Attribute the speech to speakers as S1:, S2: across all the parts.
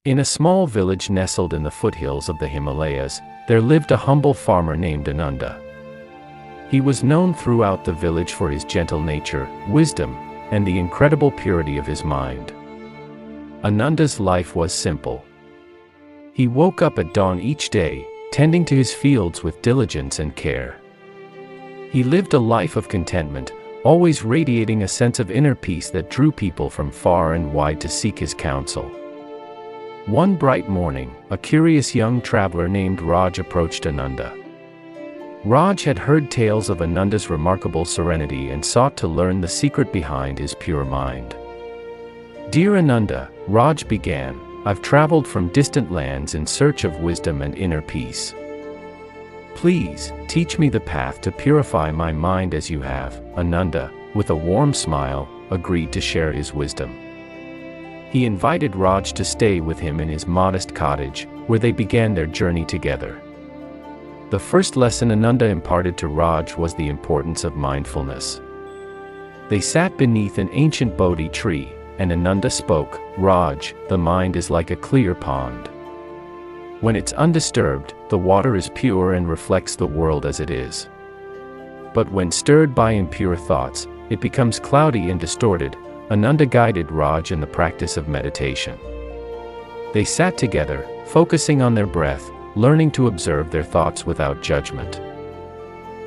S1: In a small village nestled in the foothills of the Himalayas, there lived a humble farmer named Ananda. He was known throughout the village for his gentle nature, wisdom, and the incredible purity of his mind. Ananda's life was simple. He woke up at dawn each day, tending to his fields with diligence and care. He lived a life of contentment, always radiating a sense of inner peace that drew people from far and wide to seek his counsel. One bright morning, a curious young traveler named Raj approached Ananda. Raj had heard tales of Ananda's remarkable serenity and sought to learn the secret behind his pure mind. "Dear Ananda," Raj began, "I've traveled from distant lands in search of wisdom and inner peace. Please, teach me the path to purify my mind as you have." Ananda, with a warm smile, agreed to share his wisdom. He invited Raj to stay with him in his modest cottage, where they began their journey together. The first lesson Ananda imparted to Raj was the importance of mindfulness. They sat beneath an ancient Bodhi tree, and Ananda spoke, "Raj, the mind is like a clear pond. When it's undisturbed, the water is pure and reflects the world as it is. But when stirred by impure thoughts, it becomes cloudy and distorted." Ananda guided Raj in the practice of meditation. They sat together, focusing on their breath, learning to observe their thoughts without judgment.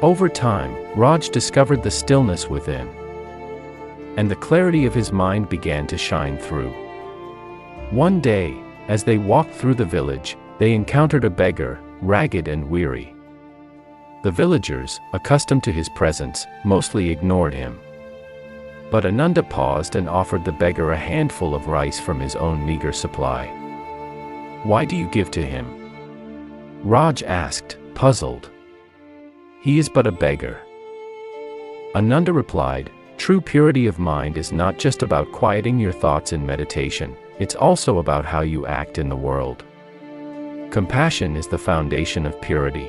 S1: Over time, Raj discovered the stillness within, and the clarity of his mind began to shine through. One day, as they walked through the village, they encountered a beggar, ragged and weary. The villagers, accustomed to his presence, mostly ignored him. But Ananda paused and offered the beggar a handful of rice from his own meager supply. "Why do you give to him?" Raj asked, puzzled. "He is but a beggar." Ananda replied, "True purity of mind is not just about quieting your thoughts in meditation, it's also about how you act in the world. Compassion is the foundation of purity.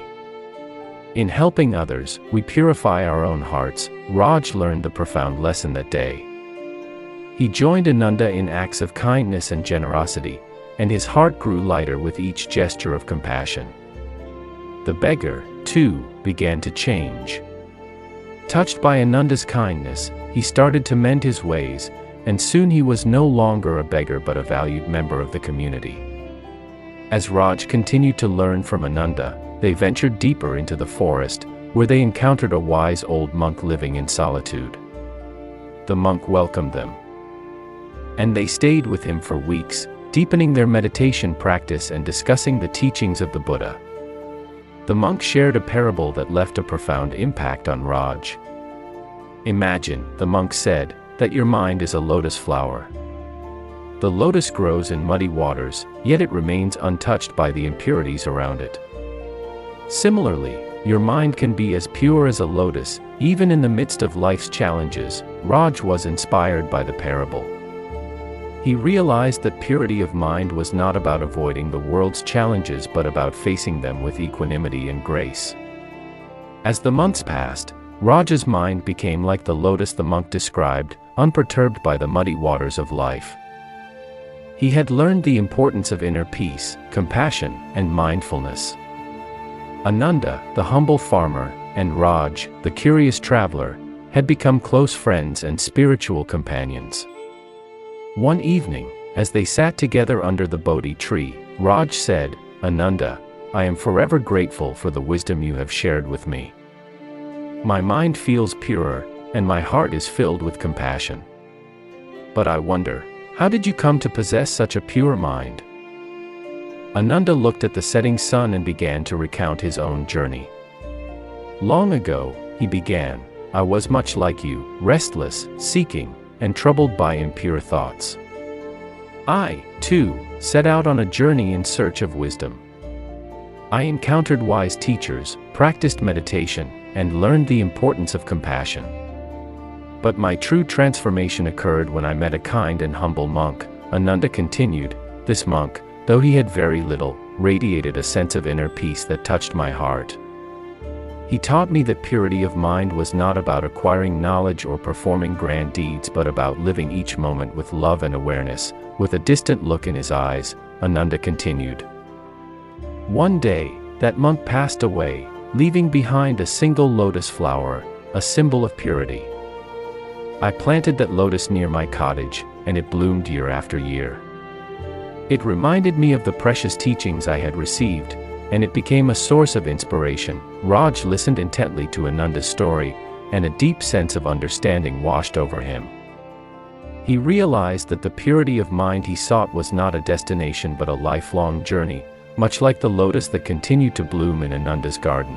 S1: In helping others, we purify our own hearts." Raj learned the profound lesson that day. He joined Ananda in acts of kindness and generosity, and his heart grew lighter with each gesture of compassion. The beggar, too, began to change. Touched by Ananda's kindness, he started to mend his ways, and soon he was no longer a beggar but a valued member of the community. As Raj continued to learn from Ananda, they ventured deeper into the forest, where they encountered a wise old monk living in solitude. The monk welcomed them, and they stayed with him for weeks, deepening their meditation practice and discussing the teachings of the Buddha. The monk shared a parable that left a profound impact on Raj. "Imagine," the monk said, "that your mind is a lotus flower. The lotus grows in muddy waters, yet it remains untouched by the impurities around it. Similarly, your mind can be as pure as a lotus, even in the midst of life's challenges." Raj was inspired by the parable. He realized that purity of mind was not about avoiding the world's challenges but about facing them with equanimity and grace. As the months passed, Raj's mind became like the lotus the monk described, unperturbed by the muddy waters of life. He had learned the importance of inner peace, compassion, and mindfulness. Ananda, the humble farmer, and Raj, the curious traveler, had become close friends and spiritual companions. One evening, as they sat together under the Bodhi tree, Raj said, "Ananda, I am forever grateful for the wisdom you have shared with me. My mind feels purer, and my heart is filled with compassion. But I wonder, how did you come to possess such a pure mind?" Ananda looked at the setting sun and began to recount his own journey. "Long ago," he began, "I was much like you, restless, seeking, and troubled by impure thoughts. I, too, set out on a journey in search of wisdom. I encountered wise teachers, practiced meditation, and learned the importance of compassion. But my true transformation occurred when I met a kind and humble monk." Ananda continued, "This monk, though he had very little, radiated a sense of inner peace that touched my heart. He taught me that purity of mind was not about acquiring knowledge or performing grand deeds but about living each moment with love and awareness." With a distant look in his eyes, Ananda continued. One day, that monk passed away, leaving behind a single lotus flower, a symbol of purity. I planted that lotus near my cottage, and it bloomed year after year. It reminded me of the precious teachings I had received, and it became a source of inspiration. Raj listened intently to Ananda's story, and a deep sense of understanding washed over him. He realized that the purity of mind he sought was not a destination but a lifelong journey, much like the lotus that continued to bloom in Ananda's garden.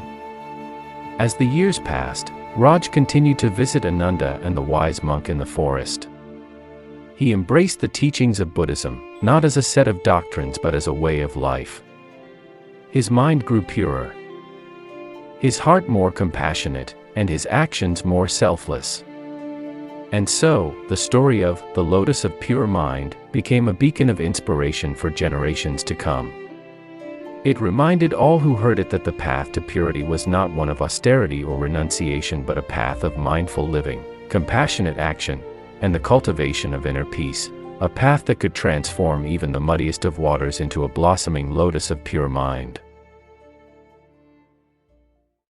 S1: As the years passed, Raj continued to visit Ananda and the wise monk in the forest. He embraced the teachings of Buddhism, not as a set of doctrines but as a way of life. His mind grew purer, his heart more compassionate, and his actions more selfless. And so, the story of the Lotus of Pure Mind became a beacon of inspiration for generations to come. It reminded all who heard it that the path to purity was not one of austerity or renunciation but a path of mindful living, compassionate action, and the cultivation of inner peace, a path that could transform even the muddiest of waters into a blossoming lotus of pure mind.